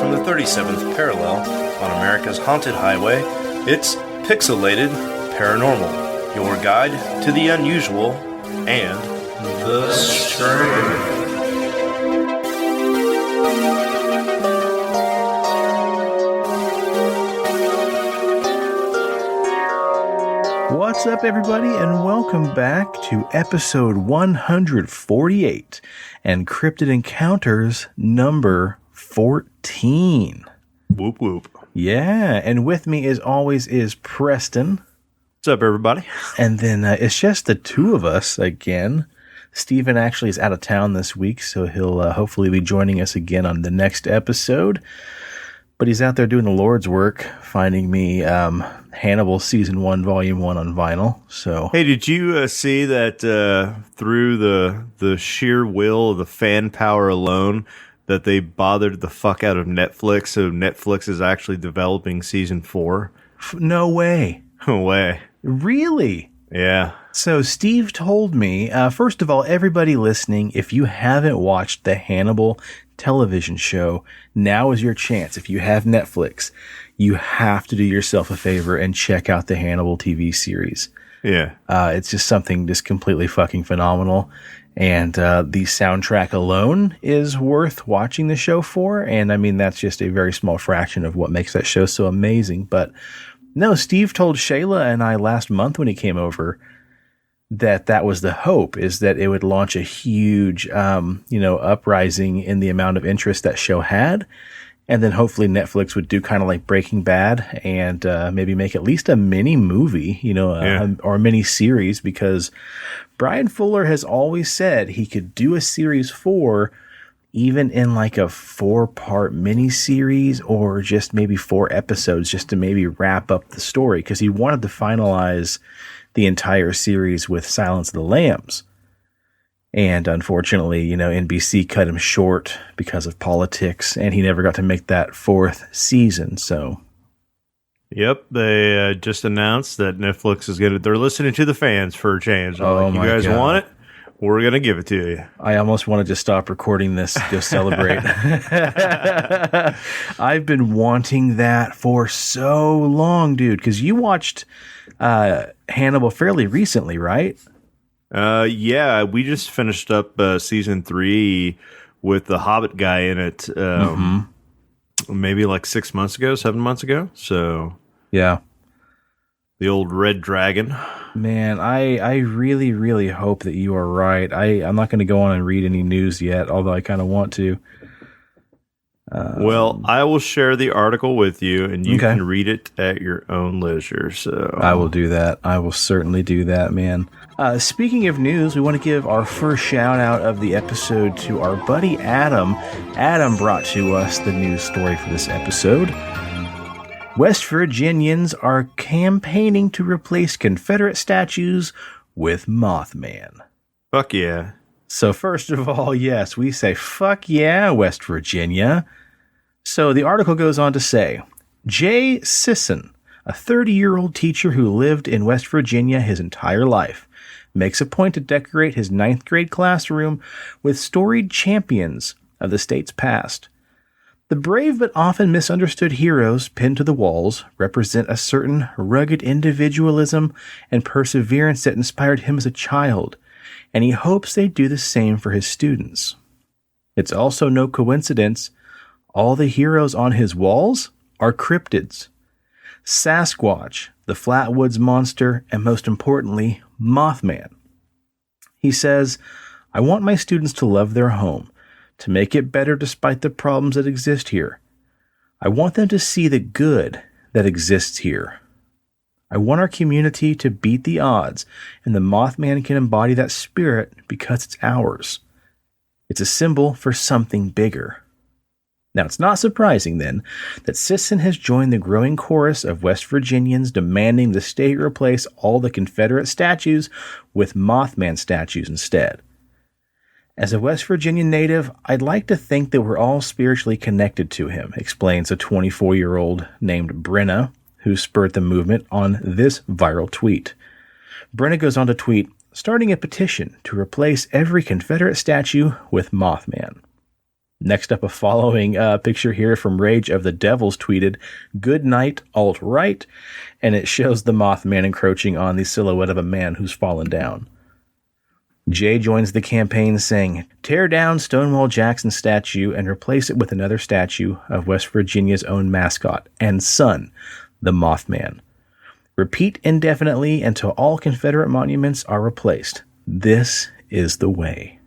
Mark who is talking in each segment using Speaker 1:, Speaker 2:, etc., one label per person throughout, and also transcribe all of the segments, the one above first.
Speaker 1: from the 37th parallel on America's haunted highway, it's Pixelated Paranormal, your guide to the unusual and the strange.
Speaker 2: What's up, everybody, and welcome back to episode 148 and Cryptid Encounters number 14.
Speaker 1: Whoop whoop.
Speaker 2: Yeah, and with me as always is Preston.
Speaker 1: What's up, everybody?
Speaker 2: And then it's just the two of us again. Steven actually is out of town this week, so he'll hopefully be joining us again on the next episode. But he's out there doing the Lord's work, finding me Hannibal Season 1, Volume 1 on vinyl. So,
Speaker 1: hey, did you see that through the sheer will of the fan power alone that they bothered the fuck out of Netflix? So Netflix is actually developing Season 4?
Speaker 2: No way.
Speaker 1: No way.
Speaker 2: Really?
Speaker 1: Yeah.
Speaker 2: So Steve told me, first of all, everybody listening, if you haven't watched the Hannibal television show, now is your chance. If you have Netflix, you have to do yourself a favor and check out the Hannibal TV series.
Speaker 1: Yeah.
Speaker 2: It's just something just completely fucking phenomenal. And the soundtrack alone is worth watching the show for. And I mean, that's just a very small fraction of what makes that show so amazing. But no, Steve told Shayla and I last month when he came over that was the hope, is that it would launch a huge, uprising in the amount of interest that show had. And then hopefully Netflix would do kind of like Breaking Bad and maybe make at least a mini movie, or a mini series, because Brian Fuller has always said he could do a series 4 even in like a 4-part mini series or just maybe 4 episodes just to maybe wrap up the story, because he wanted to finalize the entire series with Silence of the Lambs. And unfortunately, NBC cut him short because of politics, and he never got to make that 4th season. So,
Speaker 1: yep, they just announced that Netflix is they're listening to the fans for a change. You guys want it? We're going to give it to you.
Speaker 2: I almost wanted to stop recording this to celebrate. I've been wanting that for so long, dude, because you watched Hannibal fairly recently, right?
Speaker 1: Yeah, we just finished up season 3 with the Hobbit guy in it maybe like 7 months ago. So,
Speaker 2: yeah.
Speaker 1: The old red dragon.
Speaker 2: Man, I really, really hope that you are right. I'm not going to go on and read any news yet, although I kind of want to.
Speaker 1: Well, I will share the article with you, and you can read it at your own leisure. So
Speaker 2: I will do that. I will certainly do that, man. Speaking of news, we want to give our first shout out of the episode to our buddy Adam. Adam brought to us the news story for this episode. West Virginians are campaigning to replace Confederate statues with Mothman.
Speaker 1: Fuck yeah.
Speaker 2: So first of all, yes, we say, fuck yeah, West Virginia. So the article goes on to say, Jay Sisson, a 30-year-old teacher who lived in West Virginia his entire life, makes a point to decorate his 9th grade classroom with storied champions of the state's past. The brave but often misunderstood heroes pinned to the walls represent a certain rugged individualism and perseverance that inspired him as a child, and he hopes they do the same for his students. It's also no coincidence all the heroes on his walls are cryptids. Sasquatch, the Flatwoods Monster, and most importantly, Mothman. He says, I want my students to love their home, to make it better despite the problems that exist here. I want them to see the good that exists here. I want our community to beat the odds, and the Mothman can embody that spirit because it's ours. It's a symbol for something bigger. Now, it's not surprising, then, that Sisson has joined the growing chorus of West Virginians demanding the state replace all the Confederate statues with Mothman statues instead. As a West Virginia native, I'd like to think that we're all spiritually connected to him, explains a 24-year-old named Brenna, who spurred the movement on this viral tweet. Brenna goes on to tweet, starting a petition to replace every Confederate statue with Mothman. Next up, a following picture here from Rage of the Devils tweeted, "Good night, alt-right," and it shows the Mothman encroaching on the silhouette of a man who's fallen down. Jay joins the campaign saying, "Tear down Stonewall Jackson statue and replace it with another statue of West Virginia's own mascot and son, the Mothman. Repeat indefinitely until all Confederate monuments are replaced. This is the way."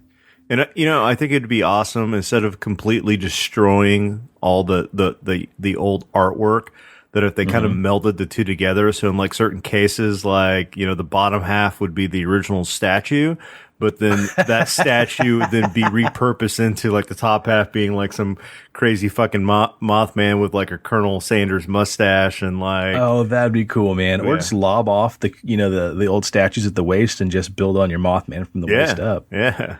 Speaker 1: And I think it'd be awesome, instead of completely destroying all the old artwork, that if they kind of melded the two together. So in like certain cases, like, the bottom half would be the original statue, but then that statue would then be repurposed into like the top half being like some crazy fucking Mothman with like a Colonel Sanders mustache and like.
Speaker 2: Oh, that'd be cool, man. Or just lob off the old statues at the waist and just build on your Mothman from the waist up.
Speaker 1: Yeah.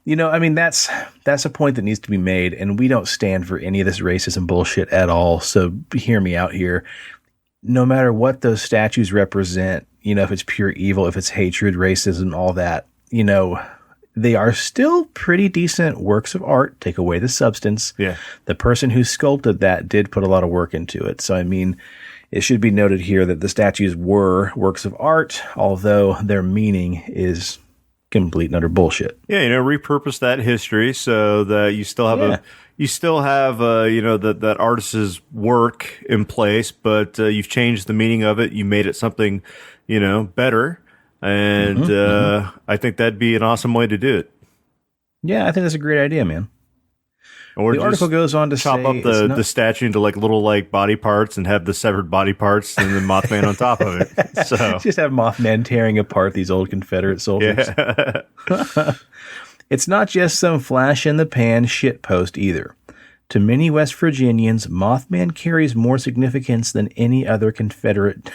Speaker 2: That's a point that needs to be made, and we don't stand for any of this racism bullshit at all. So hear me out here. No matter what those statues represent, if it's pure evil, if it's hatred, racism, all that, they are still pretty decent works of art. Take away the substance.
Speaker 1: Yeah.
Speaker 2: The person who sculpted that did put a lot of work into it. So, it should be noted here that the statues were works of art, although their meaning is complete and utter bullshit.
Speaker 1: Yeah, repurpose that history so that you still have that artist's work in place, but you've changed the meaning of it. You made it something, better. And I think that'd be an awesome way to do it.
Speaker 2: Yeah, I think that's a great idea, man.
Speaker 1: Or
Speaker 2: the article goes on to
Speaker 1: chop
Speaker 2: say
Speaker 1: up the statue into like little like body parts and have the severed body parts and then Mothman on top of it. So
Speaker 2: just have Mothman tearing apart these old Confederate soldiers. Yeah. It's not just some flash in the pan shit post either. To many West Virginians, Mothman carries more significance than any Confederate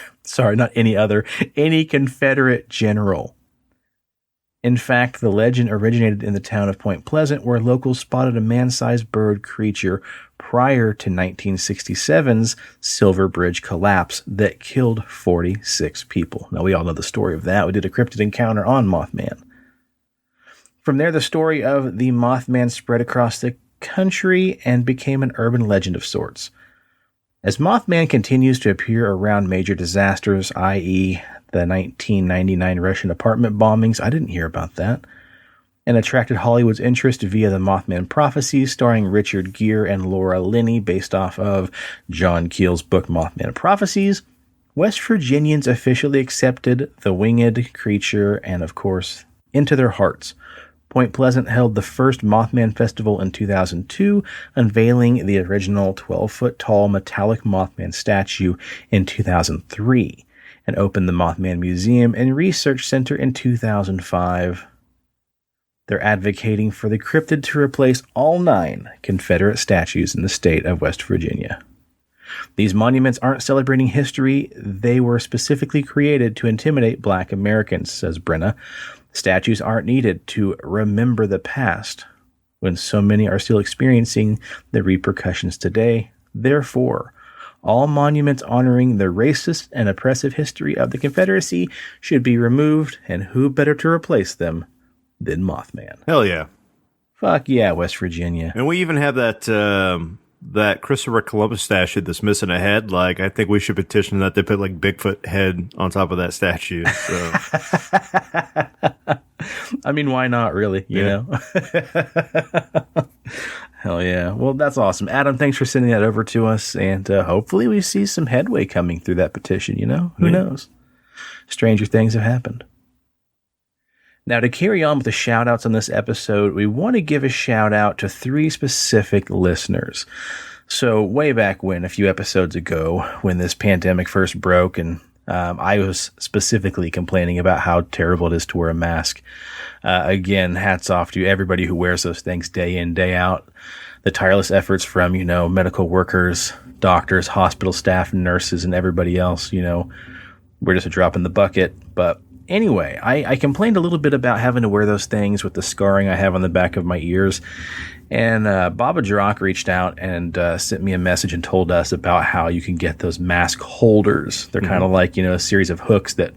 Speaker 2: general. In fact, the legend originated in the town of Point Pleasant, where locals spotted a man-sized bird creature prior to 1967's Silver Bridge collapse that killed 46 people. Now, we all know the story of that. We did a cryptid encounter on Mothman. From there, the story of the Mothman spread across the country and became an urban legend of sorts. As Mothman continues to appear around major disasters, i.e., the 1999 Russian apartment bombings, I didn't hear about that, and attracted Hollywood's interest via the Mothman Prophecies, starring Richard Gere and Laura Linney, based off of John Keel's book Mothman Prophecies, West Virginians officially accepted the winged creature and, of course, into their hearts. Point Pleasant held the first Mothman Festival in 2002, unveiling the original 12-foot-tall metallic Mothman statue in 2003, and opened the Mothman Museum and Research Center in 2005. They're advocating for the cryptid to replace all 9 Confederate statues in the state of West Virginia. These monuments aren't celebrating history. They were specifically created to intimidate Black Americans, says Brenna. Statues aren't needed to remember the past when so many are still experiencing the repercussions today. Therefore, all monuments honoring the racist and oppressive history of the Confederacy should be removed, and who better to replace them than Mothman?
Speaker 1: Hell yeah.
Speaker 2: Fuck yeah, West Virginia.
Speaker 1: And we even have that Christopher Columbus statue that's missing a head. Like, I think we should petition that they put like Bigfoot head on top of that statue. So.
Speaker 2: Why not, really? You know? Hell yeah. Well, that's awesome. Adam, thanks for sending that over to us. And hopefully we see some headway coming through that petition, Who knows? Stranger things have happened. Now, to carry on with the shout-outs on this episode, we want to give a shout-out to 3 specific listeners. So, way back when, a few episodes ago, when this pandemic first broke, and I was specifically complaining about how terrible it is to wear a mask. Again, hats off to everybody who wears those things day in, day out. The tireless efforts from, medical workers, doctors, hospital staff, nurses, and everybody else, we're just a drop in the bucket. But anyway, I complained a little bit about having to wear those things with the scarring I have on the back of my ears. And Baba Jirok reached out and sent me a message and told us about how you can get those mask holders. They're kind of like, a series of hooks that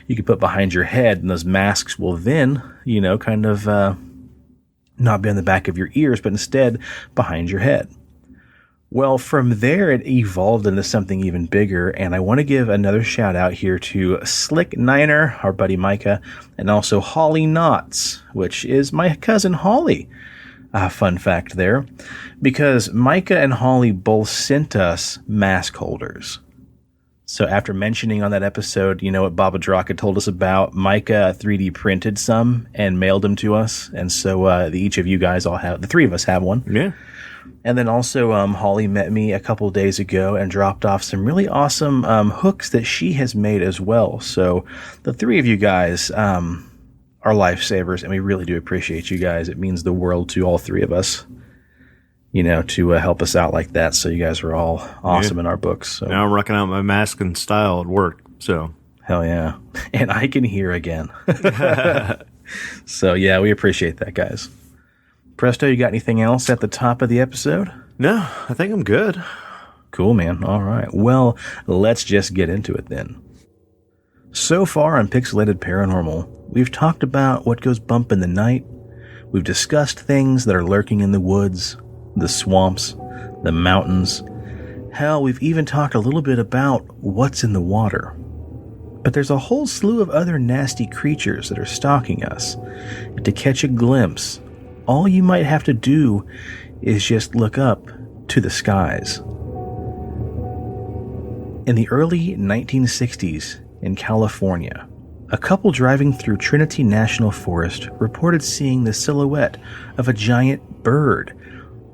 Speaker 2: you can put behind your head, and those masks will then, not be on the back of your ears, but instead behind your head. Well, from there, it evolved into something even bigger, and I want to give another shout out here to Slick Niner, our buddy Micah, and also Holly Knotts, which is my cousin Holly. Fun fact there, because Micah and Holly both sent us mask holders. So after mentioning on that episode, you know what Baba Draka told us about, Micah 3D printed some and mailed them to us, and so each of you guys all have, the three of us have one.
Speaker 1: Yeah.
Speaker 2: And then also, Holly met me a couple days ago and dropped off some really awesome hooks that she has made as well. So the three of you guys are lifesavers, and we really do appreciate you guys. It means the world to all three of us, you know, to help us out like that. So you guys are all awesome in our books. So.
Speaker 1: Now I'm rocking out my mask and style at work. So
Speaker 2: hell yeah. And I can hear again. So yeah, we appreciate that, guys. Presto, you got anything else at the top of the episode?
Speaker 1: No, I think I'm good.
Speaker 2: Cool, man. All right. Well, let's just get into it then. So far on Pixelated Paranormal, we've talked about what goes bump in the night. We've discussed things that are lurking in the woods, the swamps, the mountains. Hell, we've even talked a little bit about what's in the water. But there's a whole slew of other nasty creatures that are stalking us. And to catch a glimpse, all you might have to do is just look up to the skies. In the early 1960s in California, a couple driving through Trinity National Forest reported seeing the silhouette of a giant bird.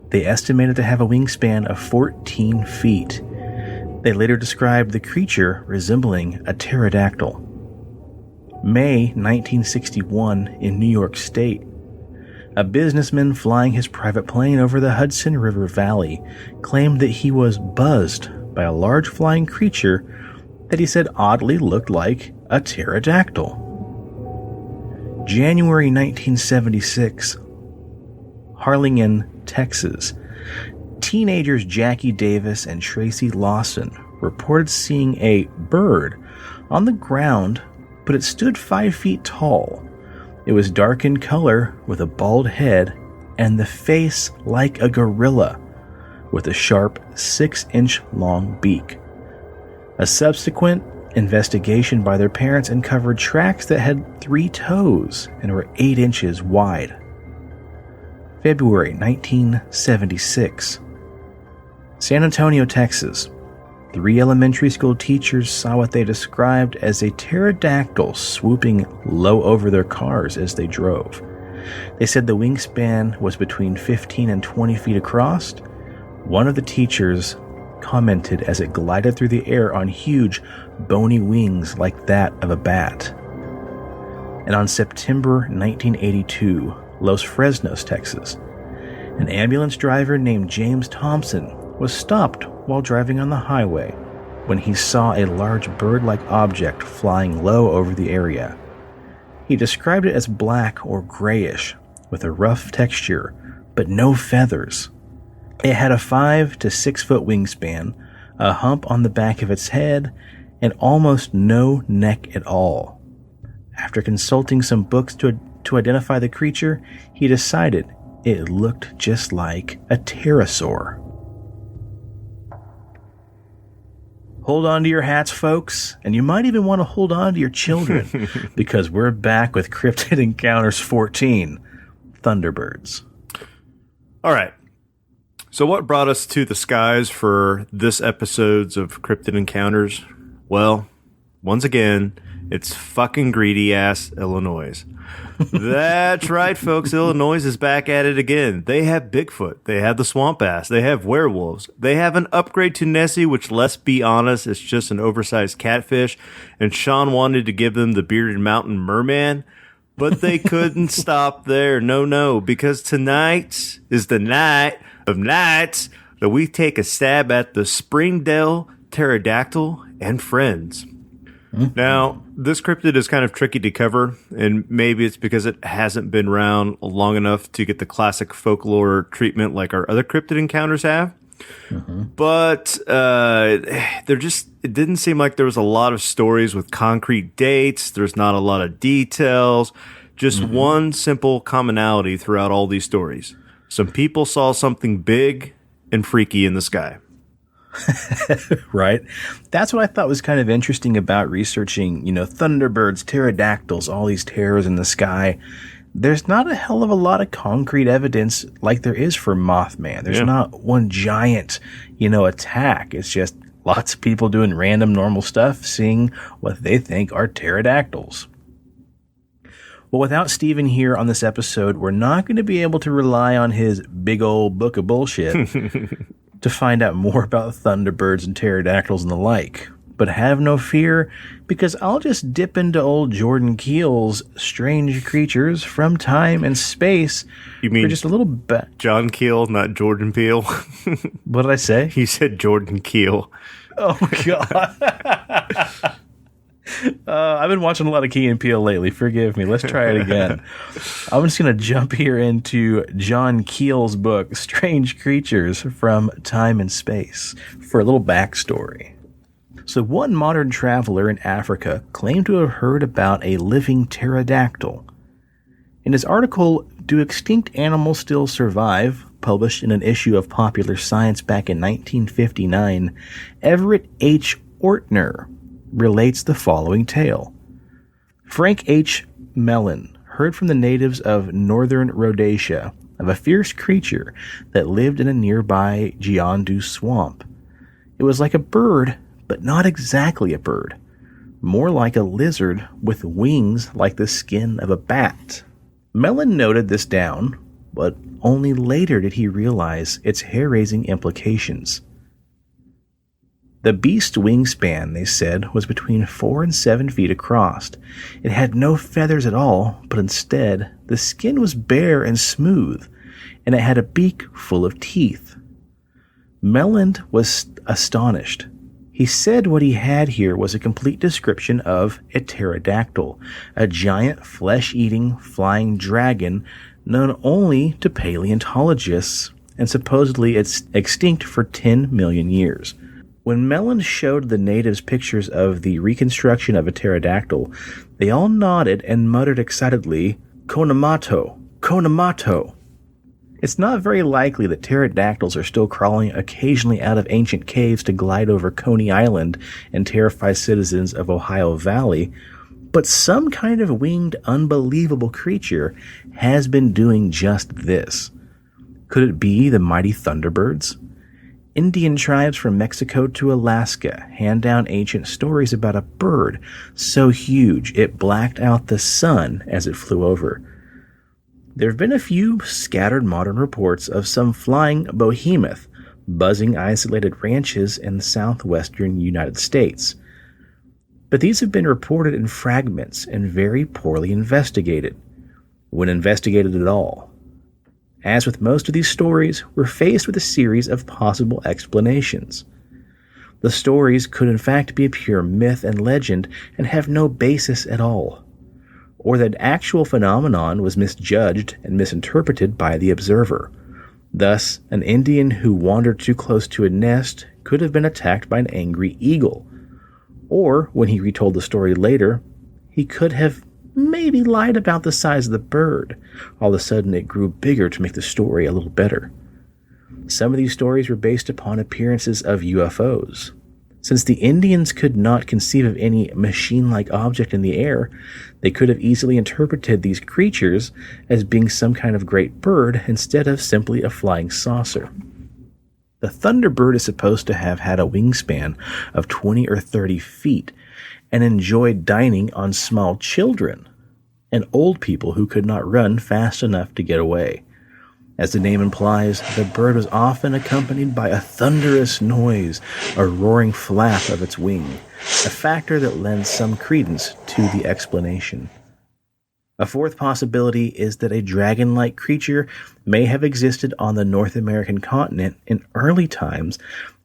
Speaker 2: They estimated to have a wingspan of 14 feet. They later described the creature resembling a pterodactyl. May 1961 in New York State, a businessman flying his private plane over the Hudson River Valley claimed that he was buzzed by a large flying creature that he said oddly looked like a pterodactyl. January 1976, Harlingen, Texas. Teenagers Jackie Davis and Tracy Lawson reported seeing a bird on the ground, but it stood 5 feet tall. It was dark in color with a bald head and the face like a gorilla with a sharp 6-inch long beak. A subsequent investigation by their parents uncovered tracks that had 3 toes and were 8 inches wide. February 1976. San Antonio, Texas. 3 elementary school teachers saw what they described as a pterodactyl swooping low over their cars as they drove. They said the wingspan was between 15 and 20 feet across. One of the teachers commented as it glided through the air on huge, bony wings like that of a bat. And on September 1982, Los Fresnos, Texas, an ambulance driver named James Thompson was stopped while driving on the highway when he saw a large bird-like object flying low over the area. He described it as black or grayish with a rough texture, but no feathers. It had a 5 to 6 foot wingspan, a hump on the back of its head, and almost no neck at all. After consulting some books to identify the creature, he decided it looked just like a pterosaur. Hold on to your hats, folks, and you might even want to hold on to your children, because we're back with Cryptid Encounters 14, Thunderbirds.
Speaker 1: All right. So what brought us to the skies for this episodes of Cryptid Encounters? Well, once again, it's fucking greedy-ass Illinois. That's right, folks. Illinois is back at it again. They have Bigfoot. They have the swamp ass. They have werewolves. They have an upgrade to Nessie, which, let's be honest, is just an oversized catfish. And Shawn wanted to give them the bearded mountain merman, but they couldn't stop there. No, because tonight is the night of nights that we take a stab at the Springdale pterodactyl and friends. Now, this cryptid is kind of tricky to cover, and maybe it's because it hasn't been around long enough to get the classic folklore treatment like our other cryptid encounters have. But it didn't seem like there was a lot of stories with concrete dates. There's not a lot of details. Just one simple commonality throughout all these stories. Some people saw something big and freaky in the sky.
Speaker 2: Right? That's what I thought was kind of interesting about researching, thunderbirds, pterodactyls, all these terrors in the sky. There's not a hell of a lot of concrete evidence like there is for Mothman. There's not one giant, attack. It's just lots of people doing random normal stuff, seeing what they think are pterodactyls. Well, without Steven here on this episode, we're not going to be able to rely on his big old book of bullshit to find out more about thunderbirds and pterodactyls and the like. But have no fear, because I'll just dip into old Jordan Keel's Strange Creatures from Time and Space
Speaker 1: You mean
Speaker 2: for just a little bit.
Speaker 1: John Keel, not Jordan Peele?
Speaker 2: What did I say?
Speaker 1: You said Jordan Keel.
Speaker 2: Oh, my God. I've been watching a lot of Key and Peele lately. Forgive me. Let's try it again. I'm just going to jump here into John Keel's book, Strange Creatures from Time and Space, for a little backstory. So one modern traveler in Africa claimed to have heard about a living pterodactyl. In his article, Do Extinct Animals Still Survive?, published in an issue of Popular Science back in 1959, Everett H. Ortner relates the following tale. Frank H. Mellon heard from the natives of northern Rhodesia of a fierce creature that lived in a nearby Giandu swamp. It was like a bird, but not exactly a bird. More like a lizard with wings like the skin of a bat. Mellon noted this down, but only later did he realize its hair-raising implications. The beast's wingspan, they said, was between 4 and 7 feet across. It had no feathers at all, but instead, the skin was bare and smooth, and it had a beak full of teeth. Mellon was astonished. He said what he had here was a complete description of a pterodactyl, a giant flesh-eating flying dragon known only to paleontologists, and supposedly it's extinct for 10 million years. When Mellon showed the natives pictures of the reconstruction of a pterodactyl, they all nodded and muttered excitedly, "Konamato! Konamato!" It's not very likely that pterodactyls are still crawling occasionally out of ancient caves to glide over Coney Island and terrify citizens of Ohio Valley, but some kind of winged, unbelievable creature has been doing just this. Could it be the mighty Thunderbirds? Indian tribes from Mexico to Alaska hand down ancient stories about a bird so huge it blacked out the sun as it flew over. There have been a few scattered modern reports of some flying behemoth buzzing isolated ranches in the southwestern United States. But these have been reported in fragments and very poorly investigated, when investigated at all. As with most of these stories, we're faced with a series of possible explanations. The stories could in fact be a pure myth and legend and have no basis at all, or that actual phenomenon was misjudged and misinterpreted by the observer. Thus, an Indian who wandered too close to a nest could have been attacked by an angry eagle, or, when he retold the story later, he could have maybe lied about the size of the bird. All of a sudden it grew bigger to make the story a little better. Some of these stories were based upon appearances of UFOs. Since the Indians could not conceive of any machine-like object in the air, they could have easily interpreted these creatures as being some kind of great bird instead of simply a flying saucer. The Thunderbird is supposed to have had a wingspan of 20 or 30 feet, and enjoyed dining on small children and old people who could not run fast enough to get away. As the name implies, the bird was often accompanied by a thunderous noise, a roaring flap of its wing, a factor that lends some credence to the explanation. A fourth possibility is that a dragon-like creature may have existed on the North American continent in early times,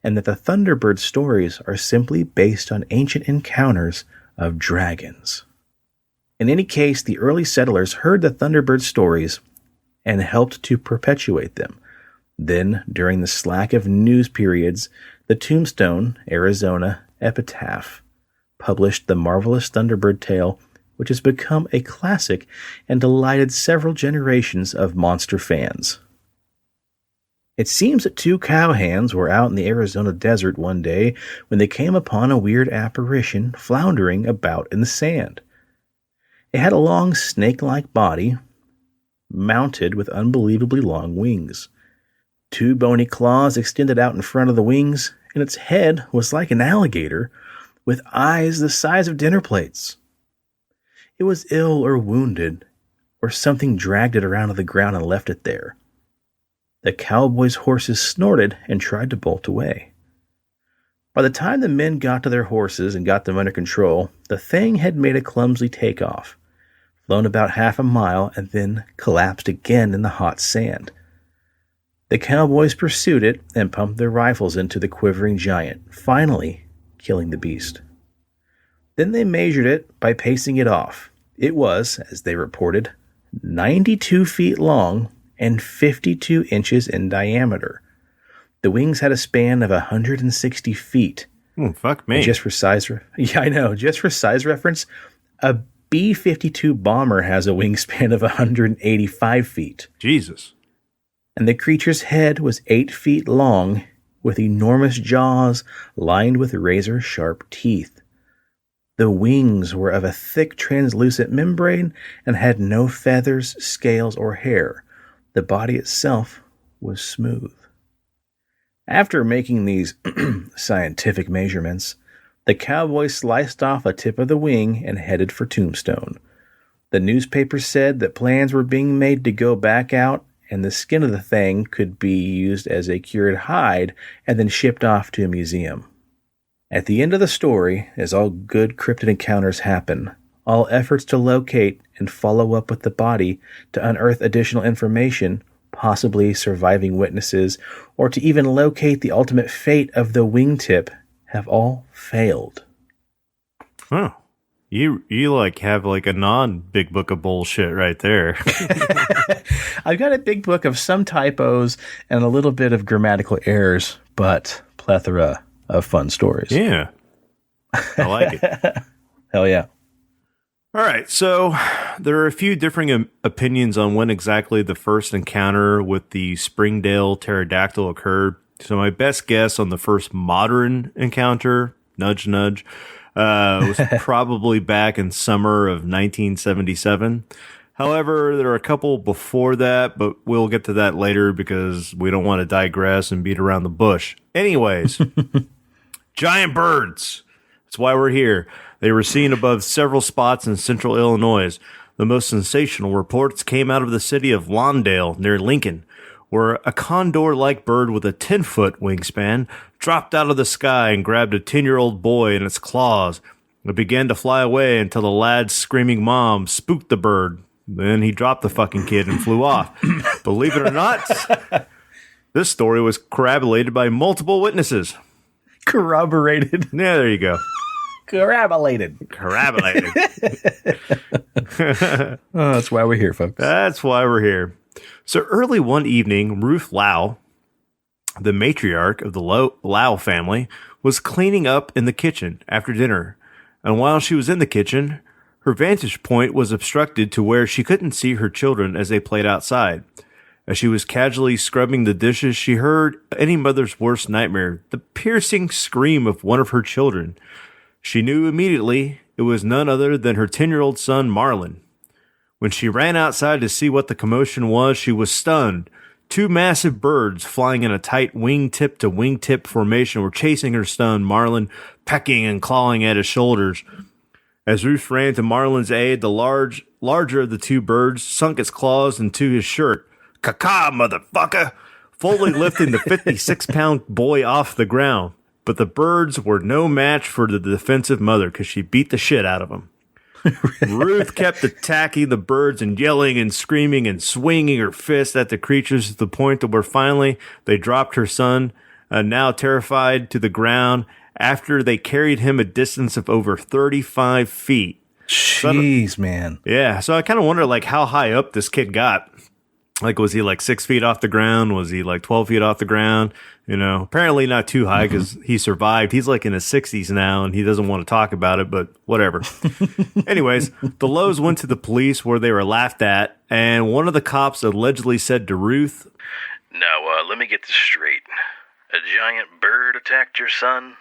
Speaker 2: and that the Thunderbird stories are simply based on ancient encounters of dragons. In any case, the early settlers heard the Thunderbird stories and helped to perpetuate them. Then, during the slack of news periods, the Tombstone, Arizona Epitaph published the marvelous Thunderbird tale which has become a classic and delighted several generations of monster fans. It seems that two cowhands were out in the Arizona desert one day when they came upon a weird apparition floundering about in the sand. It had a long snake-like body, mounted with unbelievably long wings. Two bony claws extended out in front of the wings, and its head was like an alligator, with eyes the size of dinner plates. It was ill or wounded, or something dragged it around to the ground and left it there. The cowboys' horses snorted and tried to bolt away. By the time the men got to their horses and got them under control, the thing had made a clumsy takeoff, flown about half a mile, and then collapsed again in the hot sand. The cowboys pursued it and pumped their rifles into the quivering giant, finally killing the beast. Then they measured it by pacing it off. It was, as they reported, 92 feet long and 52 inches in diameter. The wings had a span of 160 feet.
Speaker 1: Fuck me.
Speaker 2: And just for size reference, a B-52 bomber has a wingspan of 185 feet.
Speaker 1: Jesus.
Speaker 2: And the creature's head was 8 feet long, with enormous jaws lined with razor-sharp teeth. The wings were of a thick, translucent membrane and had no feathers, scales, or hair. The body itself was smooth. After making these scientific measurements, the cowboy sliced off a tip of the wing and headed for Tombstone. The newspaper said that plans were being made to go back out, and the skin of the thing could be used as a cured hide and then shipped off to a museum. At the end of the story, as all good cryptid encounters happen, all efforts to locate and follow up with the body to unearth additional information, possibly surviving witnesses, or to even locate the ultimate fate of the wingtip have all failed.
Speaker 1: Huh. You have a non-big book of bullshit right there.
Speaker 2: I've got a big book of some typos and a little bit of grammatical errors, but plethora of fun stories.
Speaker 1: Yeah. I like it.
Speaker 2: Hell yeah.
Speaker 1: All right, so there are a few differing opinions on when exactly the first encounter with the Springdale pterodactyl occurred. So my best guess on the first modern encounter, nudge, nudge, was probably back in summer of 1977. However, there are a couple before that, but we'll get to that later because we don't want to digress and beat around the bush. Anyways, giant birds. That's why we're here. They were seen above several spots in central Illinois. The most sensational reports came out of the city of Lawndale near Lincoln, where a condor-like bird with a 10-foot wingspan dropped out of the sky and grabbed a 10-year-old boy in its claws. It began to fly away until the lad's screaming mom spooked the bird. Then he dropped the fucking kid and flew off. Believe it or not, this story was corroborated by multiple witnesses.
Speaker 2: Corroborated.
Speaker 1: Yeah, there you go.
Speaker 2: Corroborated. Oh, that's why we're here, folks.
Speaker 1: That's why we're here. So early one evening, Ruth Lau, the matriarch of the Lau family, was cleaning up in the kitchen after dinner. And while she was in the kitchen, her vantage point was obstructed to where she couldn't see her children as they played outside. As she was casually scrubbing the dishes, she heard any mother's worst nightmare, the piercing scream of one of her children. She knew immediately it was none other than her 10-year-old son, Marlon. When she ran outside to see what the commotion was, she was stunned. Two massive birds flying in a tight wingtip-to-wingtip formation were chasing her son, Marlon, pecking and clawing at his shoulders. As Ruth ran to Marlon's aid, the larger of the two birds sunk its claws into his shirt. "Caca, motherfucker!" fully lifting the 56-pound boy off the ground. But the birds were no match for the defensive mother because she beat the shit out of them. Ruth kept attacking the birds and yelling and screaming and swinging her fist at the creatures to the point that where finally they dropped her son, now terrified, to the ground after they carried him a distance of over 35 feet.
Speaker 2: Jeez, man.
Speaker 1: Yeah, so I kind of wonder how high up this kid got. Like, was he like 6 feet off the ground? Was he like 12 feet off the ground? You know, apparently not too high because he survived. He's like in his 60s now and he doesn't want to talk about it, but whatever. Anyways, the Lows went to the police where they were laughed at, and one of the cops allegedly said to Ruth,
Speaker 3: "Now, let me get this straight. A giant bird attacked your son?"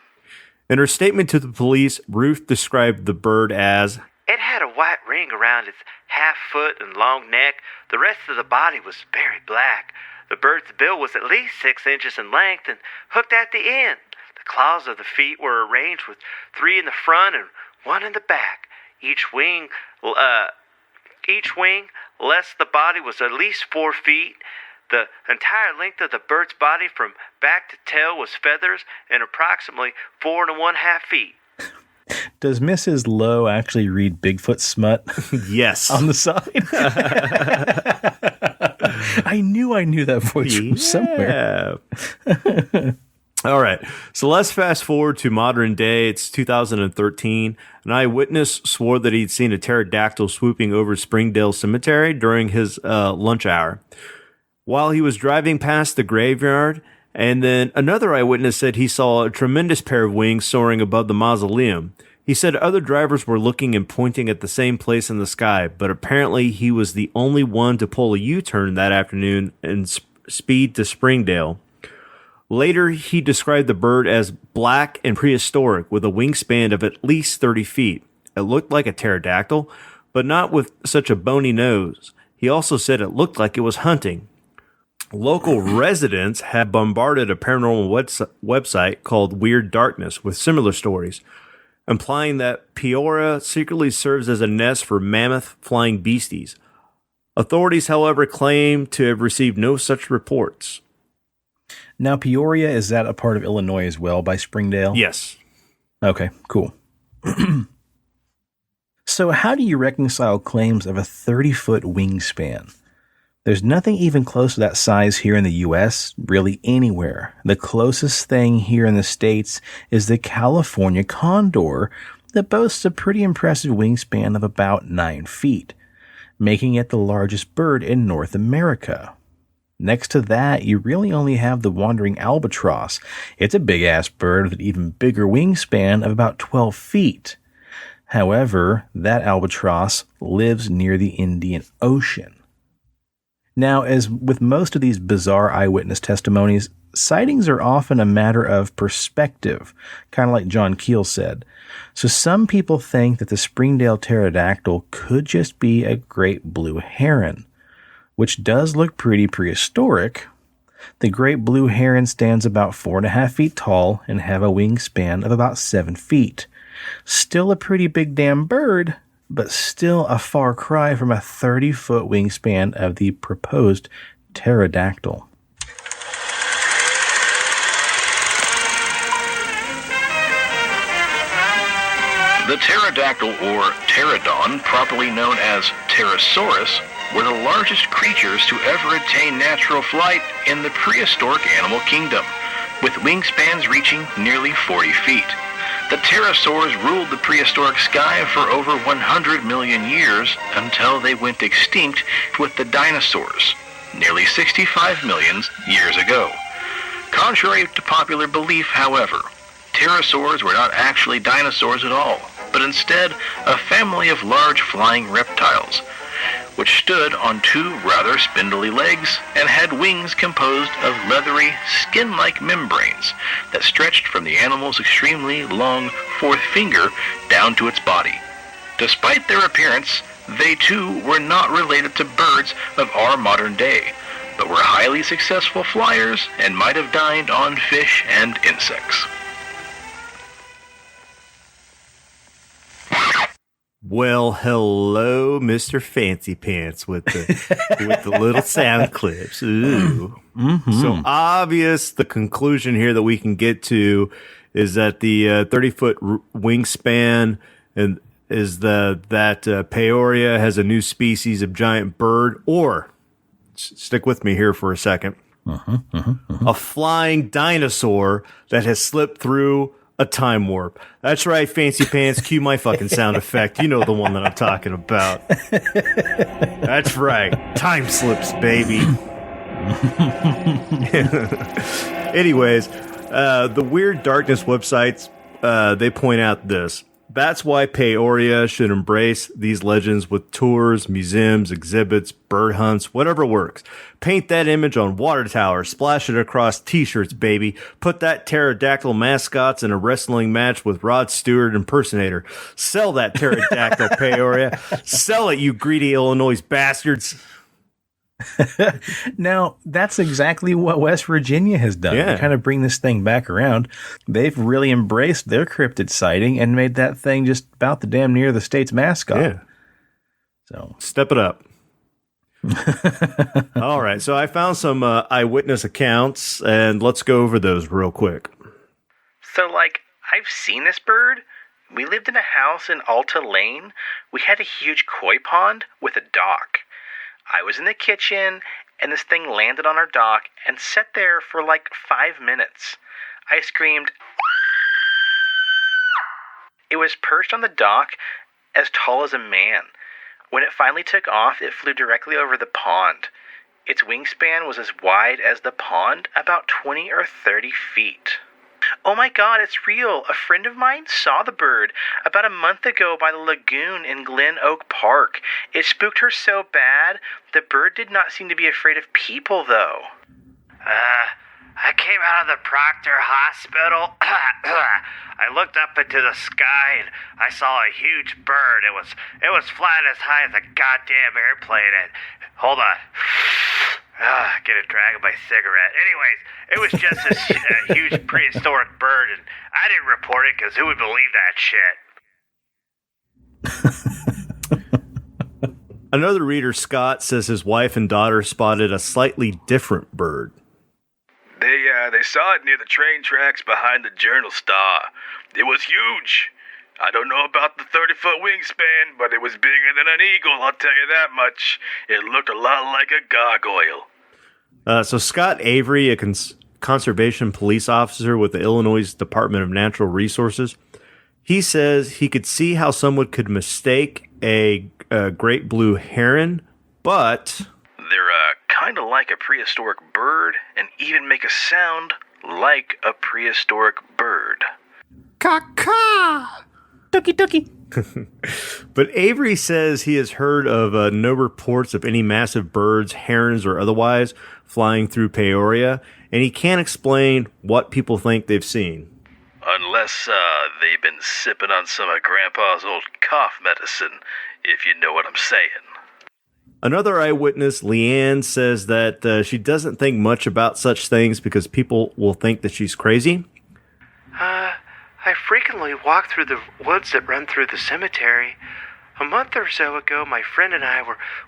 Speaker 1: In her statement to the police, Ruth described the bird as,
Speaker 4: "It had a white ring around its half-foot and long neck. The rest of the body was very black. The bird's bill was at least 6 inches in length and hooked at the end. The claws of the feet were arranged with 3 in the front and 1 in the back. Each wing, less the body was at least 4 feet. The entire length of the bird's body from back to tail was feathers and approximately 4.5 feet."
Speaker 2: Does Mrs. Lowe actually read Bigfoot smut
Speaker 1: yes.
Speaker 2: on the side? I knew that voice from somewhere.
Speaker 1: All right. So let's fast forward to modern day. It's 2013. An eyewitness swore that he'd seen a pterodactyl swooping over Springdale Cemetery during his lunch hour while he was driving past the graveyard. And then another eyewitness said he saw a tremendous pair of wings soaring above the mausoleum. He said other drivers were looking and pointing at the same place in the sky, but apparently he was the only one to pull a U-turn that afternoon and speed to Springdale. Later, he described the bird as black and prehistoric with a wingspan of at least 30 feet. It looked like a pterodactyl, but not with such a bony nose. He also said it looked like it was hunting. Local residents have bombarded a paranormal website called Weird Darkness with similar stories, implying that Peoria secretly serves as a nest for mammoth flying beasties. Authorities, however, claim to have received no such reports.
Speaker 2: Now, Peoria, is that a part of Illinois as well by Springdale?
Speaker 1: Yes.
Speaker 2: Okay, cool. So how do you reconcile claims of a 30-foot wingspan? There's nothing even close to that size here in the U.S., really anywhere. The closest thing here in the States is the California condor that boasts a pretty impressive wingspan of about 9 feet, making it the largest bird in North America. Next to that, you really only have the wandering albatross. It's a big-ass bird with an even bigger wingspan of about 12 feet. However, that albatross lives near the Indian Ocean. Now, as with most of these bizarre eyewitness testimonies, sightings are often a matter of perspective, kind of like John Keel said. So some people think that the Springdale pterodactyl could just be a great blue heron, which does look pretty prehistoric. The great blue heron stands about 4.5 feet tall and have a wingspan of about 7 feet. Still a pretty big damn bird, but still a far cry from a 30-foot wingspan of the proposed pterodactyl.
Speaker 3: The pterodactyl, or pterodon, properly known as pterosaurus, were the largest creatures to ever attain natural flight in the prehistoric animal kingdom, with wingspans reaching nearly 40 feet. The pterosaurs ruled the prehistoric sky for over 100 million years until they went extinct with the dinosaurs, nearly 65 million years ago. Contrary to popular belief, however, pterosaurs were not actually dinosaurs at all, but instead a family of large flying reptiles, which stood on 2 rather spindly legs and had wings composed of leathery, skin-like membranes that stretched from the animal's extremely long 4th finger down to its body. Despite their appearance, they too were not related to birds of our modern day, but were highly successful flyers and might have dined on fish and insects.
Speaker 1: Well, hello, Mr. Fancy Pants with the little sound clips. Ooh. Mm-hmm. So obvious, the conclusion here that we can get to is that the 30-foot wingspan and is that Peoria has a new species of giant bird, or stick with me here for a second, a flying dinosaur that has slipped through A time warp. That's right, Fancy Pants. Cue my fucking sound effect. You know the one that I'm talking about. That's right. Time slips, baby. Anyways, the Weird Darkness websites, they point out this. That's why Peoria should embrace these legends with tours, museums, exhibits, bird hunts, whatever works. Paint that image on water towers, splash it across t-shirts, baby. Put that pterodactyl mascots in a wrestling match with Rod Stewart impersonator. Sell that pterodactyl, Peoria. Sell it, you greedy Illinois bastards.
Speaker 2: Now, that's exactly what West Virginia has done.
Speaker 1: Yeah.
Speaker 2: To kind of bring this thing back around. They've really embraced their cryptid sighting and made that thing just about the damn near the state's mascot.
Speaker 1: Yeah.
Speaker 2: So
Speaker 1: Step it up. All right. So I found some eyewitness accounts, and let's go over those real quick.
Speaker 5: So, I've seen this bird. We lived in a house in Alta Lane. We had a huge koi pond with a dock. I was in the kitchen, and this thing landed on our dock and sat there for 5 minutes. I screamed. It was perched on the dock, as tall as a man. When it finally took off, it flew directly over the pond. Its wingspan was as wide as the pond, about 20 or 30 feet. Oh my God, it's real. A friend of mine saw the bird about a month ago by the lagoon in Glen Oak Park. It spooked her so bad. The bird did not seem to be afraid of people, though.
Speaker 4: I came out of the Proctor Hospital. I looked up into the sky and I saw a huge bird. It was flying as high as a goddamn airplane. And hold on. Get a drag of my cigarette. Anyways, it was just this huge prehistoric bird, and I didn't report it because who would believe that shit?
Speaker 1: Another reader, Scott, says his wife and daughter spotted a slightly different bird.
Speaker 6: They saw it near the train tracks behind the Journal Star. It was huge. I don't know about the 30-foot wingspan, but it was bigger than an eagle, I'll tell you that much. It looked a lot like a gargoyle.
Speaker 1: So Scott Avery, a conservation police officer with the Illinois Department of Natural Resources, he says he could see how someone could mistake a great blue heron, but
Speaker 6: They're kind of like a prehistoric bird and even make a sound like a prehistoric bird.
Speaker 1: Caw-caw! Dookie dookie. But Avery says he has heard of no reports of any massive birds, herons, or otherwise flying through Peoria, and he can't explain what people think they've seen.
Speaker 6: Unless they've been sipping on some of Grandpa's old cough medicine, if you know what I'm saying.
Speaker 1: Another eyewitness, Leanne, says that she doesn't think much about such things because people will think that she's crazy.
Speaker 5: I frequently walk through the woods that run through the cemetery. A month or so ago, my friend and I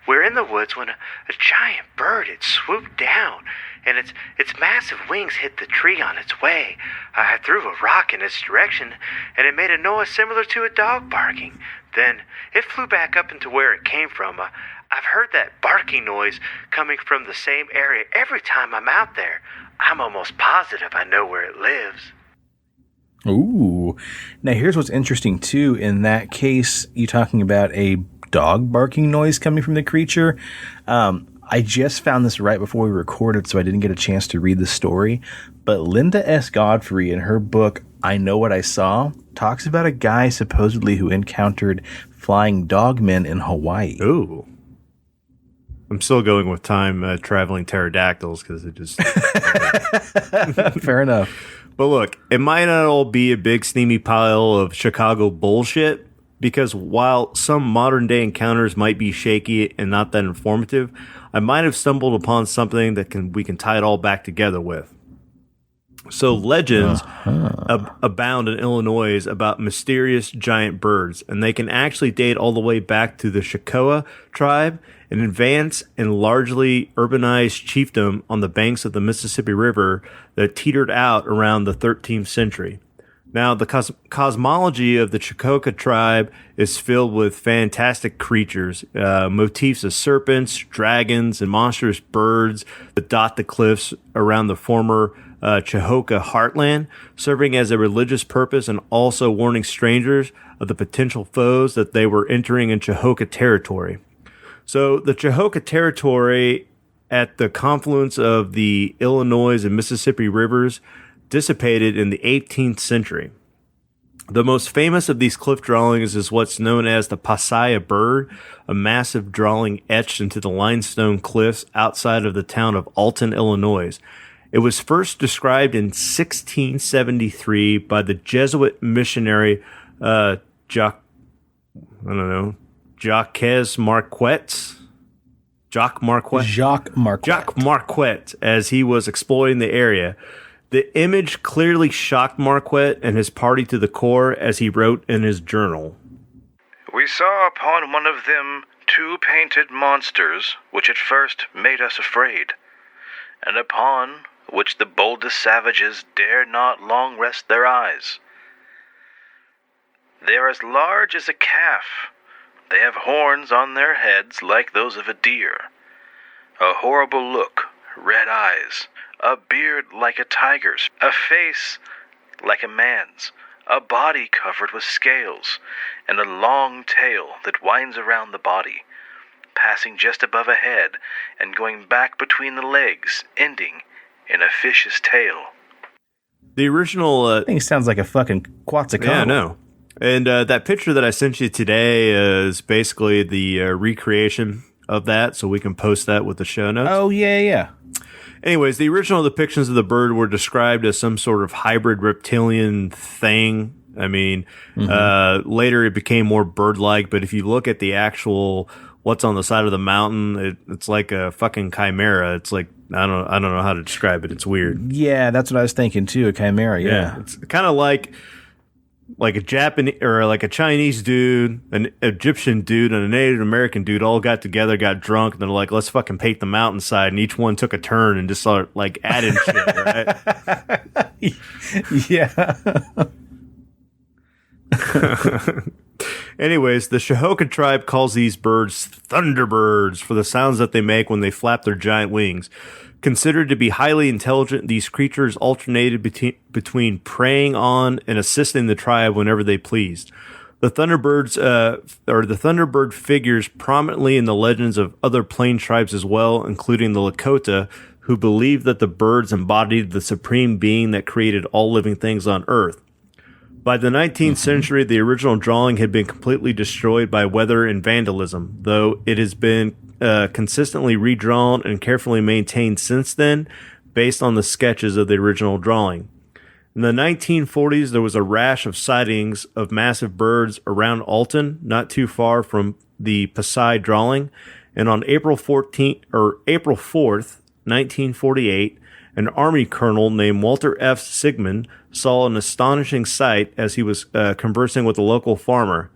Speaker 5: were in the woods when a giant bird had swooped down, and its massive wings hit the tree on its way. I threw a rock in its direction, and it made a noise similar to a dog barking. Then it flew back up into where it came from. I've heard that barking noise coming from the same area every time I'm out there. I'm almost positive I know where it lives.
Speaker 2: Ooh. Now, here's what's interesting, too. In that case, you talking about a dog barking noise coming from the creature. I just found this right before we recorded, so I didn't get a chance to read the story. But Linda S. Godfrey, in her book, I Know What I Saw, talks about a guy supposedly who encountered flying dogmen in Hawaii.
Speaker 1: Ooh. I'm still going with time traveling pterodactyls because it just...
Speaker 2: Fair enough.
Speaker 1: But look, it might not all be a big steamy pile of Chicago bullshit, because while some modern day encounters might be shaky and not that informative, I might have stumbled upon something that we can tie it all back together with. So legends abound in Illinois about mysterious giant birds, and they can actually date all the way back to the Choctaw tribe, an advanced and largely urbanized chiefdom on the banks of the Mississippi River that teetered out around the 13th century. Now, the cosmology of the Chakotay tribe is filled with fantastic creatures, motifs of serpents, dragons, and monstrous birds that dot the cliffs around the former Chakotay heartland, serving as a religious purpose and also warning strangers of the potential foes that they were entering in Chakotay territory. So, the Chakotay territory at the confluence of the Illinois and Mississippi rivers dissipated in the 18th century. The most famous of these cliff drawings is what's known as the Pasaya bird, a massive drawing etched into the limestone cliffs outside of the town of Alton, Illinois. It was first described in 1673 by the Jesuit missionary Jacques Marquette. Jacques Marquette, as he was exploring the area. The image clearly shocked Marquette and his party to the core, as he wrote in his journal.
Speaker 6: We saw upon one of them 2 painted monsters, which at first made us afraid, and upon which the boldest savages dare not long rest their eyes. They are as large as a calf. They have horns on their heads like those of a deer, a horrible look, red eyes, a beard like a tiger's, a face like a man's, a body covered with scales, and a long tail that winds around the body, passing just above a head and going back between the legs, ending in a fish's tail.
Speaker 1: The original...
Speaker 2: thing sounds like a fucking Quetzalcoatl.
Speaker 1: Yeah, I know. And that picture that I sent you today is basically the recreation of that, so we can post that with the show notes.
Speaker 2: Oh, yeah.
Speaker 1: Anyways, the original depictions of the bird were described as some sort of hybrid reptilian thing. I mean, later it became more bird-like, but if you look at the actual what's on the side of the mountain, it's like a fucking chimera. It's like, I don't know how to describe it. It's weird.
Speaker 2: Yeah, that's what I was thinking too, a chimera, yeah.
Speaker 1: It's kind of like a Japanese or like a Chinese dude, an Egyptian dude, and a Native American dude all got together, got drunk, and they're like, let's fucking paint the mountainside. And each one took a turn and just started like adding shit, right?
Speaker 2: Yeah.
Speaker 1: Anyways, the Chakotay tribe calls these birds Thunderbirds for the sounds that they make when they flap their giant wings. Considered to be highly intelligent, these creatures alternated between preying on and assisting the tribe whenever they pleased. The Thunderbirds, or the Thunderbird figures prominently in the legends of other plain tribes as well, including the Lakota, who believed that the birds embodied the supreme being that created all living things on Earth. By the 19th century, the original drawing had been completely destroyed by weather and vandalism, though it has been consistently redrawn and carefully maintained since then, based on the sketches of the original drawing. In the 1940s, there was a rash of sightings of massive birds around Alton, not too far from the Pasay drawing, and on April 4th, 1948, an Army colonel named Walter F. Sigmund saw an astonishing sight as he was conversing with a local farmer.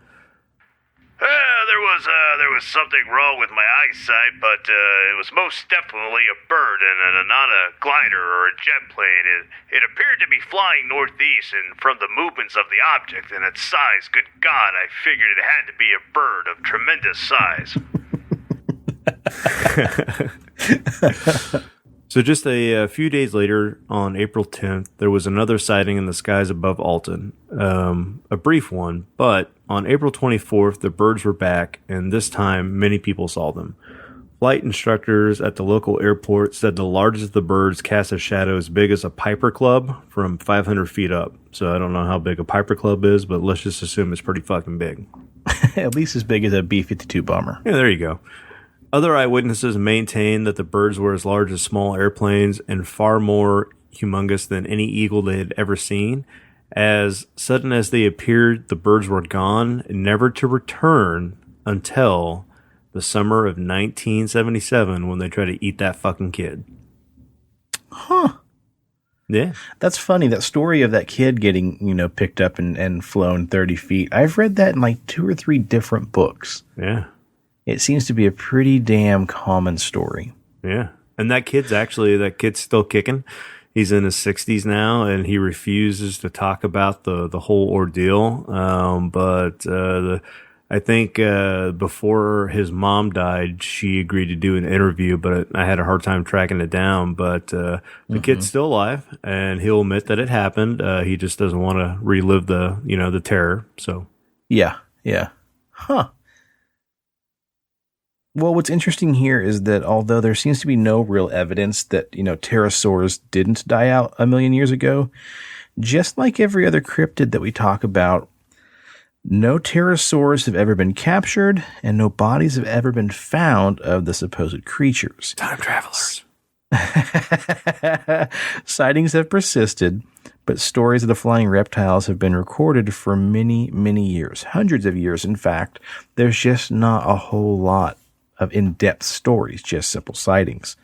Speaker 7: There was something wrong with my eyesight, but it was most definitely a bird and not a glider or a jet plane. It appeared to be flying northeast, and from the movements of the object and its size, good God, I figured it had to be a bird of tremendous size.
Speaker 1: So just a few days later, on April 10th, there was another sighting in the skies above Alton. A brief one, but on April 24th, the birds were back, and this time, many people saw them. Flight instructors at the local airport said the largest of the birds cast a shadow as big as a Piper Club from 500 feet up. So I don't know how big a Piper Club is, but let's just assume it's pretty fucking big.
Speaker 2: At least as big as a B-52 bomber.
Speaker 1: Yeah, there you go. Other eyewitnesses maintain that the birds were as large as small airplanes and far more humongous than any eagle they had ever seen. As sudden as they appeared, the birds were gone, never to return until the summer of 1977 when they tried to eat that fucking kid.
Speaker 2: Huh.
Speaker 1: Yeah.
Speaker 2: That's funny. That story of that kid getting, picked up and flown 30 feet. I've read that in like 2 or 3 different books.
Speaker 1: Yeah.
Speaker 2: It seems to be a pretty damn common story.
Speaker 1: Yeah. And that kid's still kicking. He's in his 60s now, and he refuses to talk about the whole ordeal. I think before his mom died, she agreed to do an interview, but I had a hard time tracking it down. But the kid's still alive, and he'll admit that it happened. He just doesn't want to relive the terror. So
Speaker 2: yeah. Huh. Well, what's interesting here is that although there seems to be no real evidence that, pterosaurs didn't die out a million years ago, just like every other cryptid that we talk about, no pterosaurs have ever been captured and no bodies have ever been found of the supposed creatures.
Speaker 1: Time travelers.
Speaker 2: Sightings have persisted, but stories of the flying reptiles have been recorded for many, many years, hundreds of years. In fact, there's just not a whole lot of in-depth stories, just simple sightings.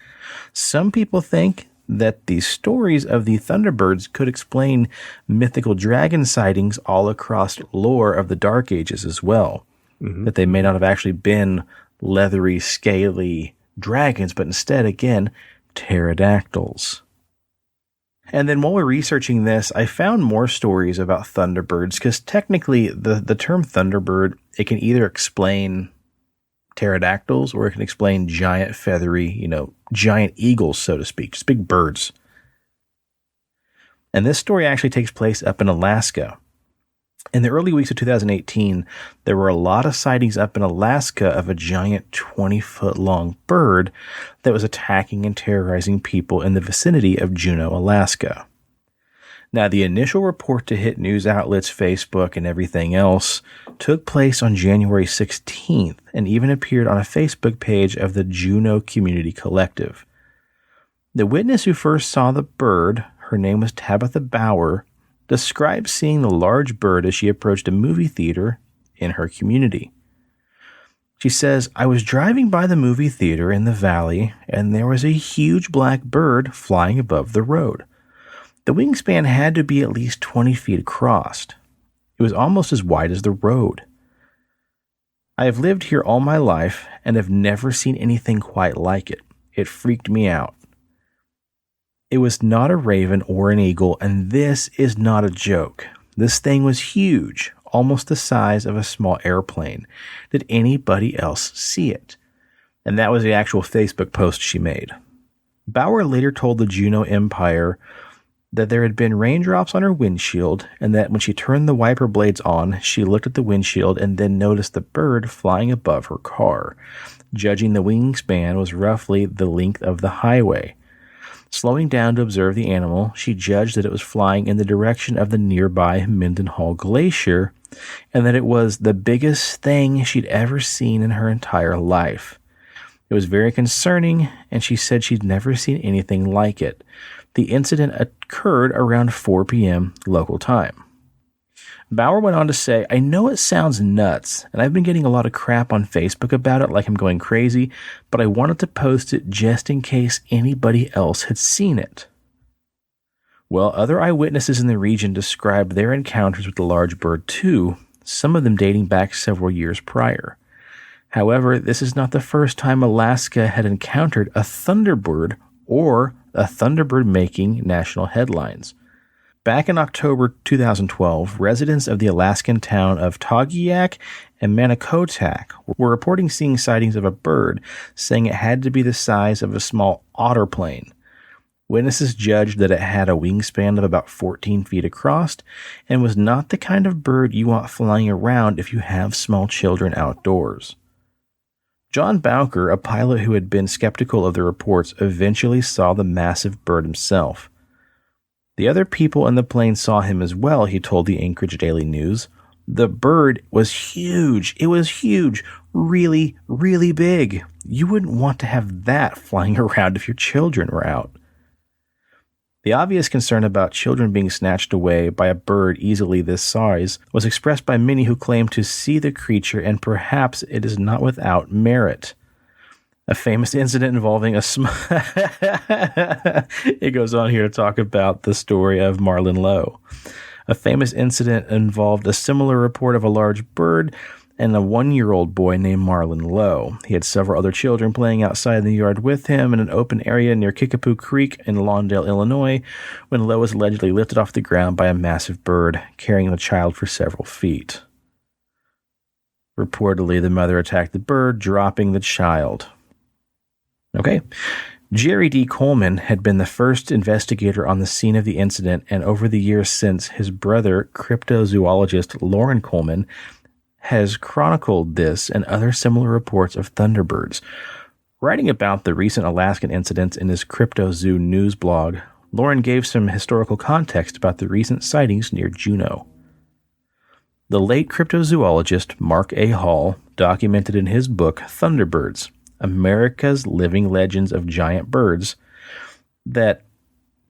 Speaker 2: Some people think that the stories of the Thunderbirds could explain mythical dragon sightings all across lore of the Dark Ages as well. That they may not have actually been leathery, scaly dragons, but instead, again, pterodactyls. And then while we're researching this, I found more stories about Thunderbirds, because technically the term Thunderbird, it can either explain pterodactyls or it can explain giant feathery, giant eagles, so to speak, just big birds. And this story actually takes place up in Alaska. In the early weeks of 2018, there were a lot of sightings up in Alaska of a giant 20-foot long bird that was attacking and terrorizing people in the vicinity of Juneau, Alaska. Now, the initial report to hit news outlets, Facebook, and everything else took place on January 16th and even appeared on a Facebook page of the Juneau Community Collective. The witness who first saw the bird, her name was Tabitha Bauer, described seeing the large bird as she approached a movie theater in her community. She says, "I was driving by the movie theater in the valley, and there was a huge black bird flying above the road. The wingspan had to be at least 20 feet across. It was almost as wide as the road. I have lived here all my life and have never seen anything quite like it. It freaked me out. It was not a raven or an eagle, and this is not a joke. This thing was huge, almost the size of a small airplane. Did anybody else see it?" And that was the actual Facebook post she made. Bauer later told the Juneau Empire that there had been raindrops on her windshield, and that when she turned the wiper blades on, she looked at the windshield and then noticed the bird flying above her car. Judging the wingspan was roughly the length of the highway. Slowing down to observe the animal, she judged that it was flying in the direction of the nearby Mendenhall Glacier, and that it was the biggest thing she'd ever seen in her entire life. It was very concerning, and she said she'd never seen anything like it. The incident occurred around 4 p.m. local time. Bauer went on to say, "I know it sounds nuts, and I've been getting a lot of crap on Facebook about it like I'm going crazy, but I wanted to post it just in case anybody else had seen it." Well, other eyewitnesses in the region described their encounters with the large bird too, some of them dating back several years prior. However, this is not the first time Alaska had encountered a thunderbird or a thunderbird making national headlines. Back in October 2012, residents of the Alaskan town of Togiak and Manicotack were reporting seeing sightings of a bird, saying it had to be the size of a small otter plane. Witnesses judged that it had a wingspan of about 14 feet across and was not the kind of bird you want flying around if you have small children outdoors. John Bowker, a pilot who had been skeptical of the reports, eventually saw the massive bird himself. The other people in the plane saw him as well, he told the Anchorage Daily News. The bird was huge. It was huge. Really, really big. You wouldn't want to have that flying around if your children were out. The obvious concern about children being snatched away by a bird easily this size was expressed by many who claimed to see the creature, and perhaps it is not without merit. A famous incident involving it goes on here to talk about the story of Marlon Lowe. A famous incident involved a similar report of a large bird, and a 1-year-old boy named Marlon Lowe. He had several other children playing outside in the yard with him in an open area near Kickapoo Creek in Lawndale, Illinois, when Lowe was allegedly lifted off the ground by a massive bird, carrying the child for several feet. Reportedly, the mother attacked the bird, dropping the child. Okay. Jerry D. Coleman had been the first investigator on the scene of the incident, and over the years since, his brother, cryptozoologist Lauren Coleman, has chronicled this and other similar reports of thunderbirds. Writing about the recent Alaskan incidents in his CryptoZoo news blog, Lauren gave some historical context about the recent sightings near Juneau. The late cryptozoologist Mark A. Hall documented in his book Thunderbirds, America's Living Legends of Giant Birds, that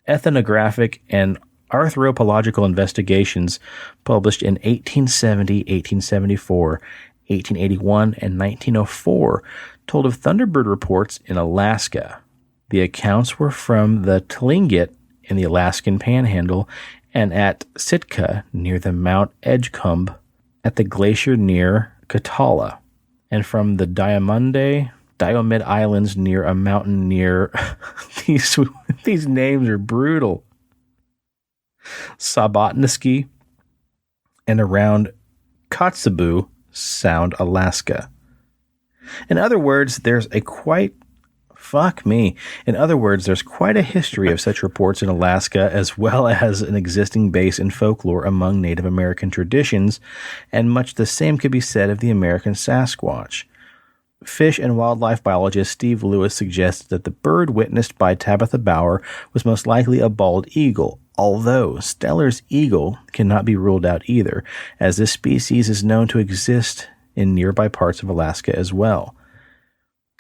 Speaker 2: ethnographic and arthropological investigations published in 1870, 1874, 1881, and 1904 told of thunderbird reports in Alaska. The accounts were from the Tlingit in the Alaskan Panhandle and at Sitka near the Mount Edgecumbe at the glacier near Katala, and from the Diomede Islands near a mountain near these names are brutal. Sobotnisky, and around Kotzebue Sound, Alaska. In other words, there's quite a history of such reports in Alaska, as well as an existing base in folklore among Native American traditions, and much the same could be said of the American Sasquatch. Fish and wildlife biologist Steve Lewis suggested that the bird witnessed by Tabitha Bauer was most likely a bald eagle, although Steller's eagle cannot be ruled out either, as this species is known to exist in nearby parts of Alaska as well.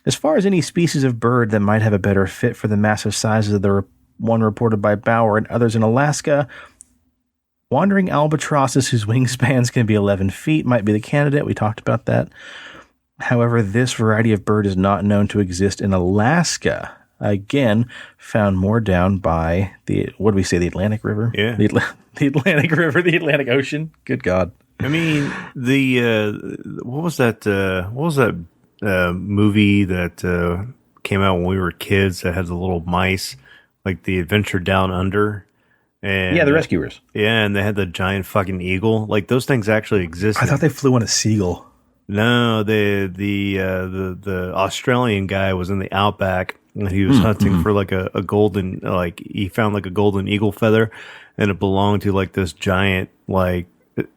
Speaker 2: As far as any species of bird that might have a better fit for the massive sizes of the one reported by Bauer and others in Alaska, wandering albatrosses whose wingspans can be 11 feet might be the candidate. We talked about that. However, this variety of bird is not known to exist in Alaska. Again, found more down by the Atlantic River?
Speaker 1: Yeah.
Speaker 2: The Atlantic River, the Atlantic Ocean. Good God.
Speaker 1: I mean, what was that movie that came out when we were kids that had the little mice, like The Adventure Down Under? And
Speaker 2: yeah, The Rescuers.
Speaker 1: Yeah, and they had the giant fucking eagle. Like, those things actually exist.
Speaker 2: I thought they flew on a seagull.
Speaker 1: No, the Australian guy was in the outback and he was hunting for like a golden, like he found like a golden eagle feather, and it belonged to like this giant like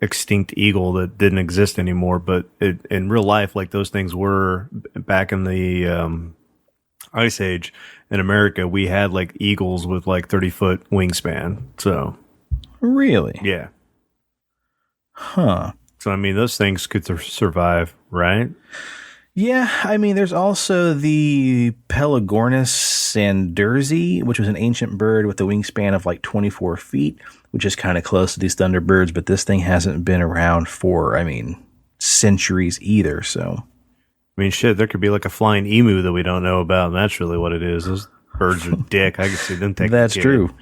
Speaker 1: extinct eagle that didn't exist anymore. But in real life, like those things were back in the Ice Age in America. We had like eagles with like 30-foot wingspan. So
Speaker 2: really,
Speaker 1: yeah,
Speaker 2: huh.
Speaker 1: So, I mean, those things could survive, right?
Speaker 2: Yeah, I mean, there's also the Pelagornis sandurzi, which was an ancient bird with a wingspan of like 24 feet, which is kind of close to these thunderbirds, but this thing hasn't been around for, centuries either, so.
Speaker 1: I mean, shit, there could be like a flying emu that we don't know about, and that's really what it is. Those birds are dick. I can see them taking
Speaker 2: That's true.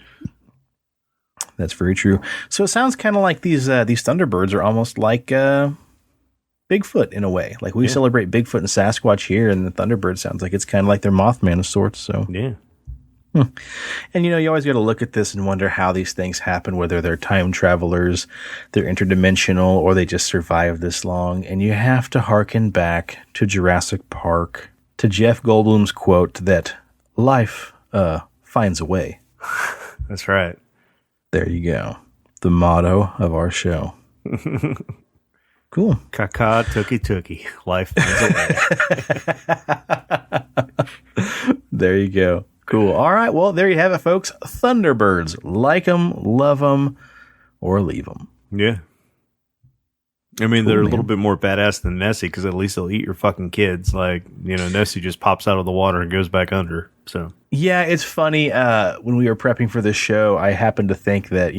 Speaker 2: That's very true. So it sounds kind of like these thunderbirds are almost like Bigfoot in a way. Like we celebrate Bigfoot and Sasquatch here, and the thunderbird sounds like it's kind of like their Mothman of sorts. So
Speaker 1: yeah.
Speaker 2: And you always got to look at this and wonder how these things happen, whether they're time travelers, they're interdimensional, or they just survive this long. And you have to hearken back to Jurassic Park, to Jeff Goldblum's quote that life finds a way.
Speaker 1: That's right.
Speaker 2: There you go. The motto of our show. Cool.
Speaker 1: Kaka tookie. Life finds a way.
Speaker 2: There you go. Cool. All right. Well, there you have it, folks. Thunderbirds. Like them, love them, or leave them.
Speaker 1: Yeah. I mean, they're a little bit more badass than Nessie because at least they'll eat your fucking kids. Like, Nessie just pops out of the water and goes back under. So
Speaker 2: yeah, it's funny. When we were prepping for this show, I happened to think that,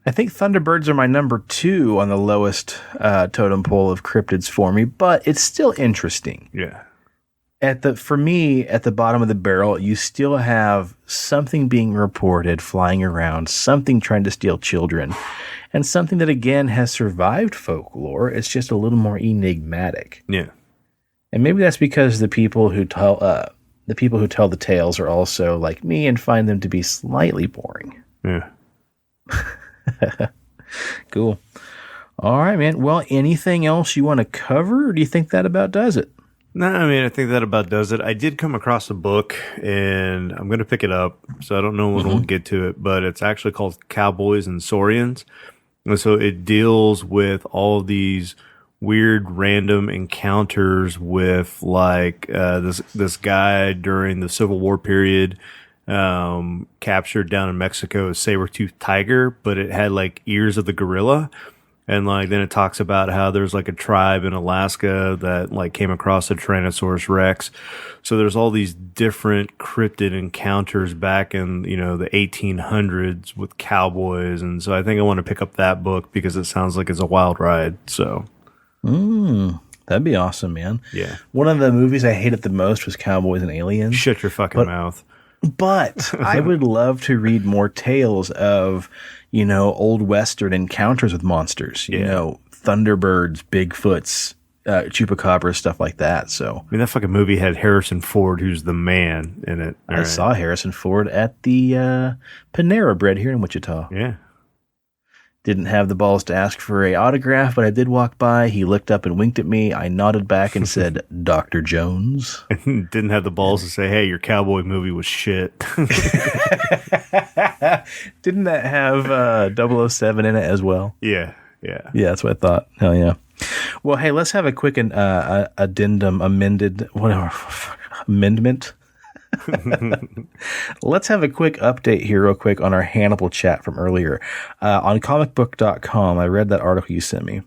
Speaker 2: I think Thunderbirds are my number 2 on the lowest totem pole of cryptids for me, but it's still interesting.
Speaker 1: Yeah.
Speaker 2: for me, at the bottom of the barrel, you still have something being reported flying around, something trying to steal children, and something that again has survived folklore. It's just a little more enigmatic.
Speaker 1: Yeah.
Speaker 2: And maybe that's because the people who tell the tales are also like me and find them to be slightly boring.
Speaker 1: Yeah.
Speaker 2: Cool. All right, man. Well, anything else you want to cover, or do you think that about does it?
Speaker 1: No, I mean, I think that about does it. I did come across a book, and I'm going to pick it up, so I don't know when we'll get to it, but it's actually called Cowboys and Saurians. And so it deals with all these weird random encounters with like this guy during the Civil War period captured down in Mexico a saber-toothed tiger, but it had like ears of the gorilla. And like then it talks about how there's like a tribe in Alaska that like came across a Tyrannosaurus Rex. So there's all these different cryptid encounters back in, you know, the 1800s with cowboys. And so I think I want to pick up that book because it sounds like it's a wild ride. So
Speaker 2: that'd be awesome, man.
Speaker 1: Yeah.
Speaker 2: One of the movies I hated the most was Cowboys and Aliens.
Speaker 1: Shut your fucking mouth.
Speaker 2: But I would love to read more tales of, you know, old Western encounters with monsters. You know, Thunderbirds, Bigfoots, Chupacabras, stuff like that. So
Speaker 1: I mean, that fucking movie had Harrison Ford, who's the man in it.
Speaker 2: I saw Harrison Ford at the Panera Bread here in Wichita.
Speaker 1: Yeah.
Speaker 2: Didn't have the balls to ask for a autograph, but I did walk by. He looked up and winked at me. I nodded back and said, Dr. Jones.
Speaker 1: Didn't have the balls to say, hey, your cowboy movie was shit.
Speaker 2: Didn't that have 007 in it as well?
Speaker 1: Yeah, yeah.
Speaker 2: Yeah, that's what I thought. Hell yeah. Well, hey, let's have a quick amendment. Let's have a quick update here real quick on our Hannibal chat from earlier. On comicbook.com, I read that article you sent me.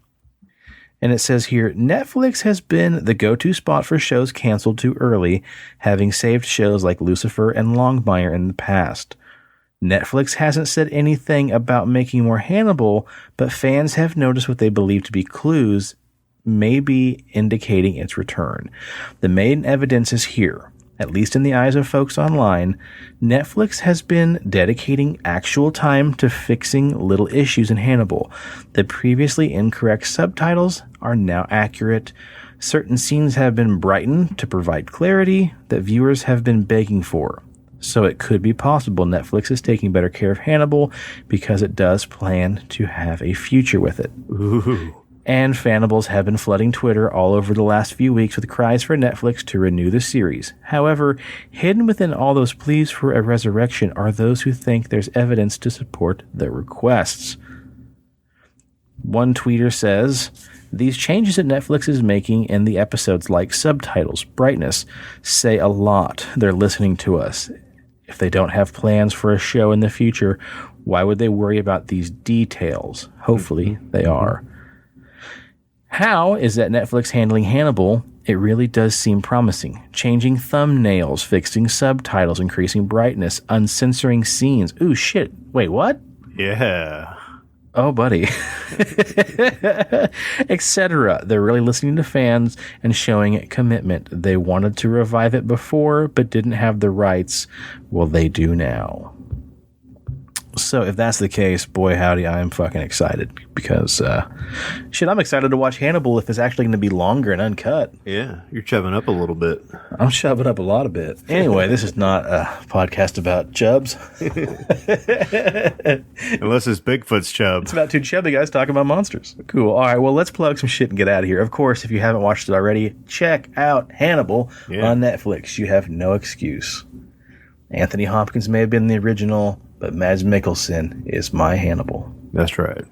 Speaker 2: And it says here, Netflix has been the go-to spot for shows canceled too early, having saved shows like Lucifer and Longmire in the past. Netflix hasn't said anything about making more Hannibal, but fans have noticed what they believe to be clues, maybe indicating its return. The main evidence is here. At least in the eyes of folks online, Netflix has been dedicating actual time to fixing little issues in Hannibal. The previously incorrect subtitles are now accurate. Certain scenes have been brightened to provide clarity that viewers have been begging for. So it could be possible Netflix is taking better care of Hannibal because it does plan to have a future with it.
Speaker 1: Ooh.
Speaker 2: And fanables have been flooding Twitter all over the last few weeks with cries for Netflix to renew the series. However, hidden within all those pleas for a resurrection are those who think there's evidence to support their requests. One tweeter says, these changes that Netflix is making in the episodes, like subtitles, brightness, say a lot. They're listening to us. If they don't have plans for a show in the future, why would they worry about these details? Hopefully they are. How is that Netflix handling Hannibal? It really does seem promising. Changing thumbnails, fixing subtitles, increasing brightness, uncensoring scenes. Ooh, shit. Wait, what?
Speaker 1: Yeah.
Speaker 2: Oh, buddy. Etc. They're really listening to fans and showing it commitment. They wanted to revive it before, but didn't have the rights. Well, they do now. So if that's the case, boy howdy, I am fucking excited because, I'm excited to watch Hannibal if it's actually going to be longer and uncut.
Speaker 1: Yeah, you're chubbing up a little bit.
Speaker 2: I'm shoving up a lot of bit. Anyway, this is not a podcast about chubs.
Speaker 1: Unless it's Bigfoot's chub.
Speaker 2: It's about two chubby guys talking about monsters. Cool. All right, well, let's plug some shit and get out of here. Of course, if you haven't watched it already, check out Hannibal on Netflix. You have no excuse. Anthony Hopkins may have been the original, but Mads Mikkelsen is my Hannibal.
Speaker 1: That's right.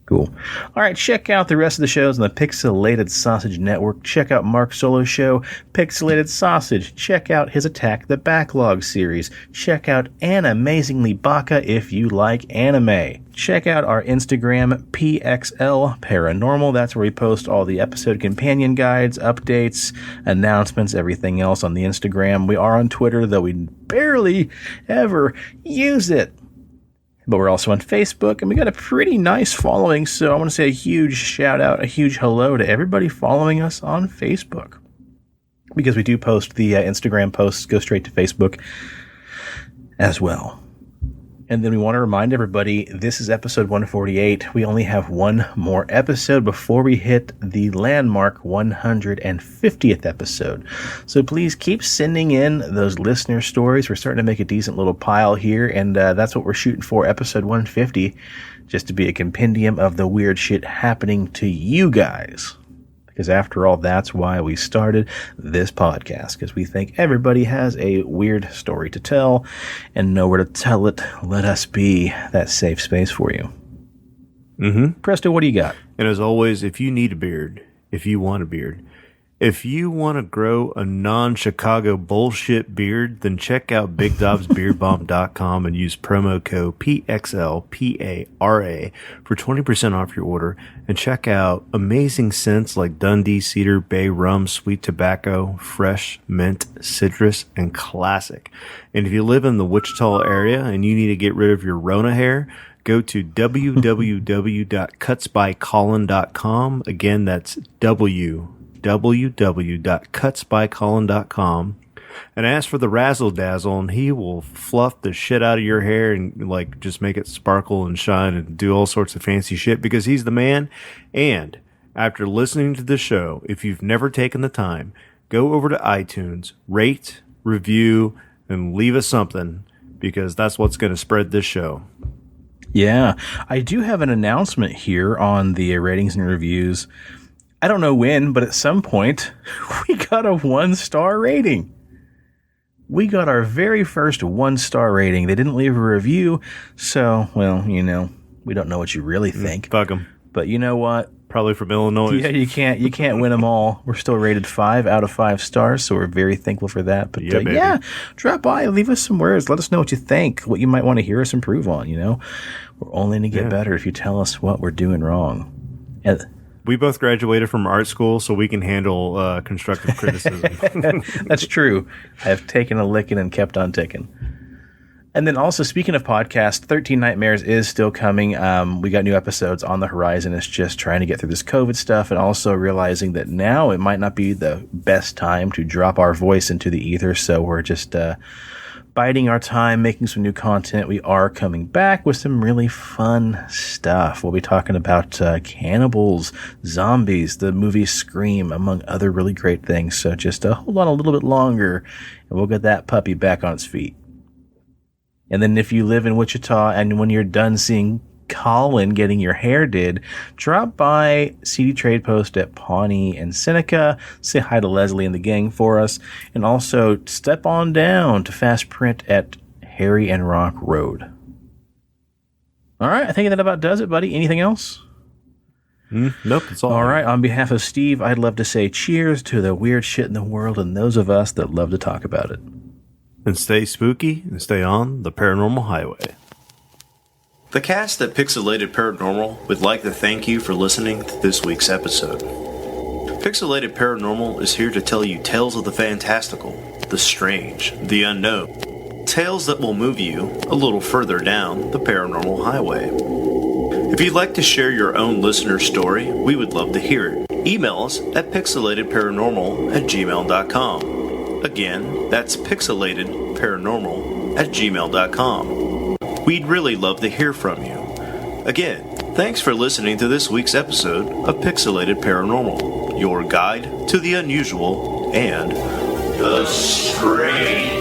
Speaker 2: Cool. All right, check out the rest of the shows on the Pixelated Sausage Network. Check out Mark Solo's show, Pixelated Sausage. Check out his Attack the Backlog series. Check out Animazingly Baka if you like anime. Check out our Instagram, PXL Paranormal. That's where we post all the episode companion guides, updates, announcements, everything else on the Instagram. We are on Twitter, though we barely ever use it. But we're also on Facebook, and we got a pretty nice following, so I want to say a huge shout out, a huge hello to everybody following us on Facebook. because we do post the Instagram posts, go straight to Facebook as well. And then we want to remind everybody, this is episode 148. We only have one more episode before we hit the landmark 150th episode. So please keep sending in those listener stories. We're starting to make a decent little pile here, and that's what we're shooting for, episode 150, just to be a compendium of the weird shit happening to you guys. Because after all, that's why we started this podcast, because we think everybody has a weird story to tell and nowhere to tell it. Let us be that safe space for you.
Speaker 1: Mm-hmm.
Speaker 2: Presto, what do you got?
Speaker 1: And as always, if you need a beard, if you want a beard, if you want to grow a non-Chicago bullshit beard, then check out BigDobsBeardBomb.com and use promo code PXLPARA for 20% off your order. And check out amazing scents like Dundee, Cedar, Bay Rum, Sweet Tobacco, Fresh, Mint, Citrus, and Classic. And if you live in the Wichita area and you need to get rid of your Rona hair, go to www.cutsbycolin.com. Again, that's www.cutsbycolin.com, and ask for the Razzle Dazzle, and he will fluff the shit out of your hair and like just make it sparkle and shine and do all sorts of fancy shit, because he's the man. And after listening to the show, if you've never taken the time, go over to iTunes, rate, review, and leave us something, because that's what's going to spread this show.
Speaker 2: Yeah, I do have an announcement here on the ratings and reviews. I don't know when, but at some point, we got a 1-star rating. We got our very first 1-star rating. They didn't leave a review, so, well, you know, we don't know what you really think.
Speaker 1: Fuck them.
Speaker 2: But you know what?
Speaker 1: Probably from Illinois.
Speaker 2: Yeah, you can't win them all. We're still rated 5 out of 5 stars, so we're very thankful for that. But yeah, drop by, leave us some words. Let us know what you think, what you might want to hear us improve on, you know? We're only going to get better if you tell us what we're doing wrong. And
Speaker 1: we both graduated from art school, so we can handle constructive criticism.
Speaker 2: That's true. I have taken a licking and kept on ticking. And then also, speaking of podcasts, 13 Nightmares is still coming. We got new episodes on the horizon. It's just trying to get through this COVID stuff, and also realizing that now it might not be the best time to drop our voice into the ether, so we're just biding our time, making some new content. We are coming back with some really fun stuff. We'll be talking about cannibals, zombies, the movie Scream, among other really great things. So just hold on a little bit longer, and we'll get that puppy back on its feet. And then if you live in Wichita, and when you're done seeing Colin getting your hair did, drop by CD Trade Post at Pawnee and Seneca, say hi to Leslie and the gang for us, and also step on down to Fast Print at Harry and Rock Road. All right, I think that about does it, buddy. Anything else?
Speaker 1: Nope, that's all.
Speaker 2: All right, on behalf of Steve, I'd love to say cheers to the weird shit in the world and those of us that love to talk about it.
Speaker 1: And stay spooky and stay on the paranormal highway. The cast at Pixelated Paranormal would like to thank you for listening to this week's episode. Pixelated Paranormal is here to tell you tales of the fantastical, the strange, the unknown. Tales that will move you a little further down the paranormal highway. If you'd like to share your own listener story, we would love to hear it. Email us at pixelatedparanormal@gmail.com. Again, that's pixelatedparanormal@gmail.com. We'd really love to hear from you. Again, thanks for listening to this week's episode of Pixelated Paranormal, your guide to the unusual and the strange.